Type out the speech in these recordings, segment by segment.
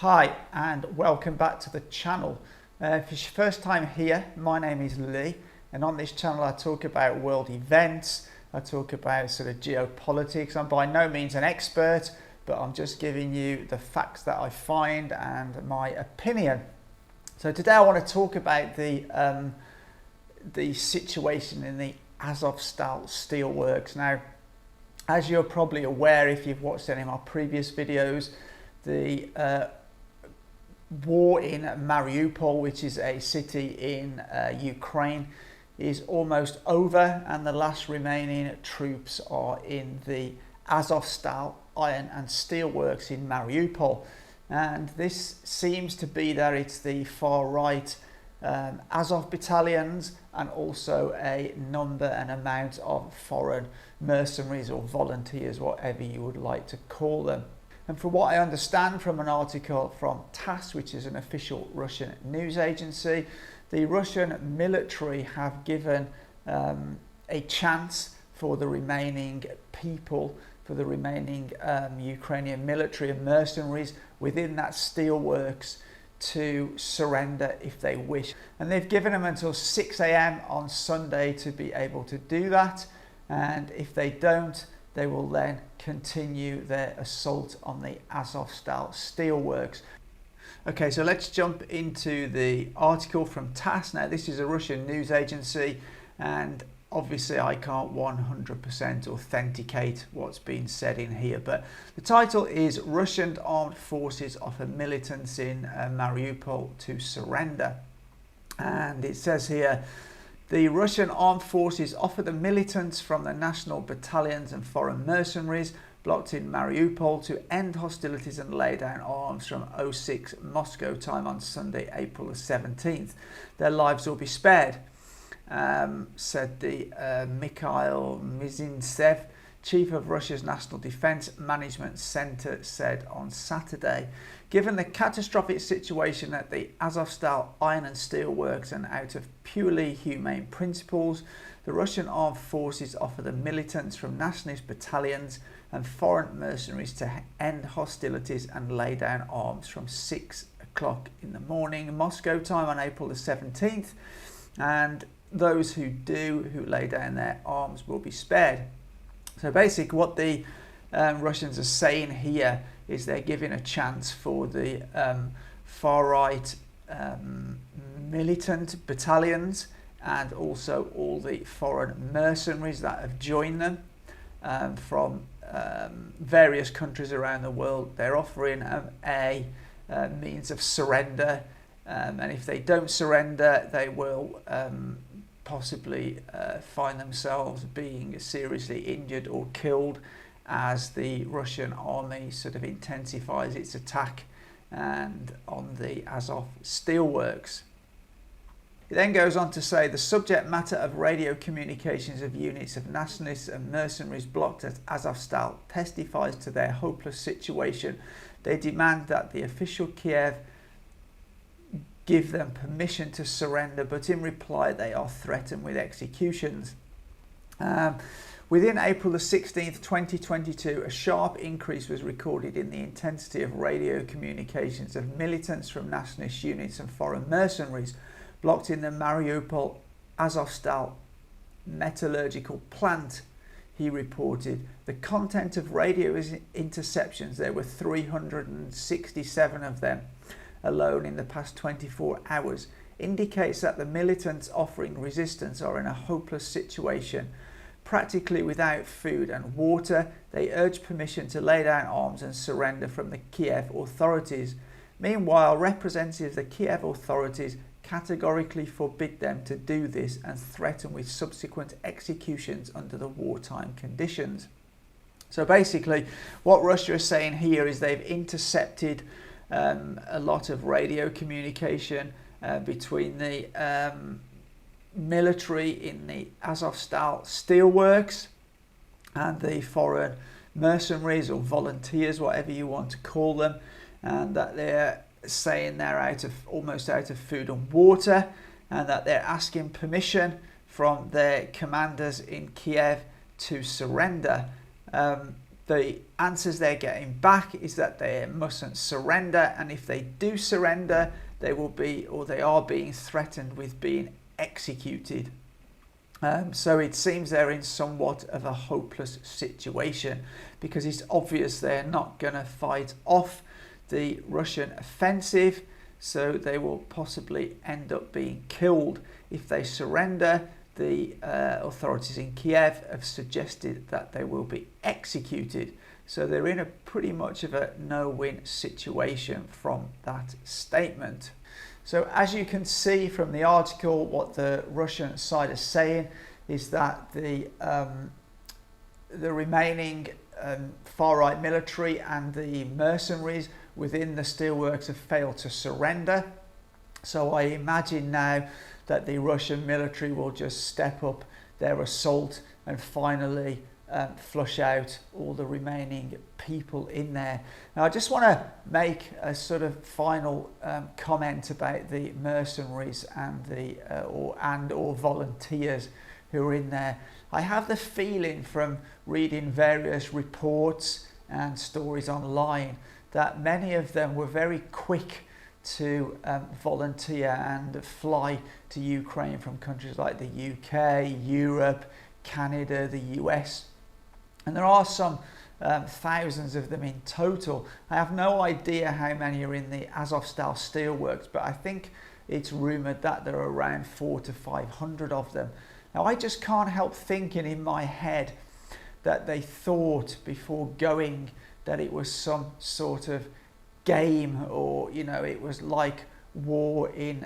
Hi and welcome back to the channel. If it's your first time here, my name is Lee, and on this channel I talk about world events, I talk about sort of geopolitics. I'm by no means an expert, but I'm just giving you the facts that I find and my opinion. So today I want to talk about the situation in the Azozstal steelworks. Now, as you're probably aware if you've watched any of my previous videos, the war in Mariupol, which is a city in Ukraine, is almost over, and the last remaining troops are in the Azozstal iron and steel works in Mariupol. And this seems to be that it's the far right Azov battalions and also a number and amount of foreign mercenaries or volunteers, whatever you would like to call them. And from what I understand from an article from TASS, which is an official Russian news agency, the Russian military have given a chance for the remaining people, for the remaining Ukrainian military and mercenaries within that steelworks to surrender if they wish. And they've given them until 6 a.m. on Sunday to be able to do that. And if they don't, they will then continue their assault on the Azovstal steelworks. Okay, so let's jump into the article from TASS. Now, this is a Russian news agency, and obviously I can't 100% authenticate what's been said in here, but the title is "Russian Armed Forces Offer Militants in Mariupol to Surrender." And it says here, the Russian armed forces offer the militants from the national battalions and foreign mercenaries blocked in Mariupol to end hostilities and lay down arms from 06 Moscow time on Sunday, April the 17th. Their lives will be spared, said the Mikhail Mizintsev, chief of Russia's National Defense Management Center, said on Saturday. Given the catastrophic situation at the Azovstal iron and steel works, and out of purely humane principles, the Russian armed forces offer the militants from nationalist battalions and foreign mercenaries to end hostilities and lay down arms from 6 o'clock in the morning Moscow time on April the 17th, and those who lay down their arms will be spared. So basically what the Russians are saying here is they're giving a chance for the far right militant battalions and also all the foreign mercenaries that have joined them from various countries around the world. They're offering a means of surrender, and if they don't surrender, they will possibly find themselves being seriously injured or killed as the Russian army sort of intensifies its attack and on the Azov steelworks. It then goes on to say the subject matter of radio communications of units of nationalists and mercenaries blocked at Azovstal testifies to their hopeless situation. They demand that the official Kiev give them permission to surrender, but in reply they are threatened with executions. Within April the 16th, 2022, a sharp increase was recorded in the intensity of radio communications of militants from nationalist units and foreign mercenaries blocked in the Mariupol Azovstal metallurgical plant, he reported. The content of radio interceptions, there were 367 of them alone in the past 24 hours, indicates that the militants offering resistance are in a hopeless situation. Practically without food and water, they urge permission to lay down arms and surrender from the Kiev authorities. Meanwhile, representatives of the Kiev authorities categorically forbid them to do this and threaten with subsequent executions under the wartime conditions. So basically, what Russia is saying here is they've intercepted a lot of radio communication between the military in the Azovstal steelworks and the foreign mercenaries or volunteers, whatever you want to call them, and that they're saying they're almost out of food and water, and that they're asking permission from their commanders in Kiev to surrender. the answers they're getting back is that they mustn't surrender, and if they do surrender, they will be, or they are being threatened with being executed. So it seems they're in somewhat of a hopeless situation, because it's obvious they're not going to fight off the Russian offensive, so they will possibly end up being killed if they surrender. The authorities in Kiev have suggested that they will be executed. So they're in a pretty much of a no-win situation from that statement. So as you can see from the article, what the Russian side is saying is that the remaining far-right military and the mercenaries within the steelworks have failed to surrender. So I imagine now that the Russian military will just step up their assault and finally flush out all the remaining people in there. Now I just want to make a sort of final comment about the mercenaries and the or volunteers who are in there. I have the feeling from reading various reports and stories online that many of them were very quick to volunteer and fly to Ukraine from countries like the UK, Europe, Canada, the US. And there are some thousands of them in total. I have no idea how many are in the Azozstal steelworks, but I think it's rumoured that there are around 400 to 500 of them. Now I just can't help thinking in my head that they thought before going that it was some sort of game, or it was like war in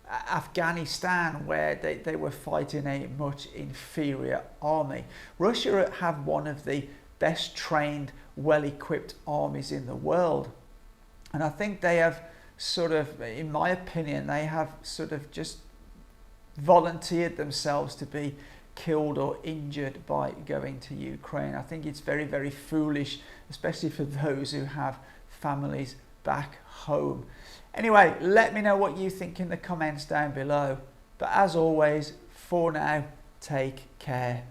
Afghanistan, where they were fighting a much inferior army. Russia have one of the best trained, well-equipped armies in the world, and I think they have sort of, in my opinion, they have sort of just volunteered themselves to be killed or injured by going to Ukraine. I think it's very, very foolish, especially for those who have families back home. Anyway, let me know what you think in the comments down below. But as always, for now, take care.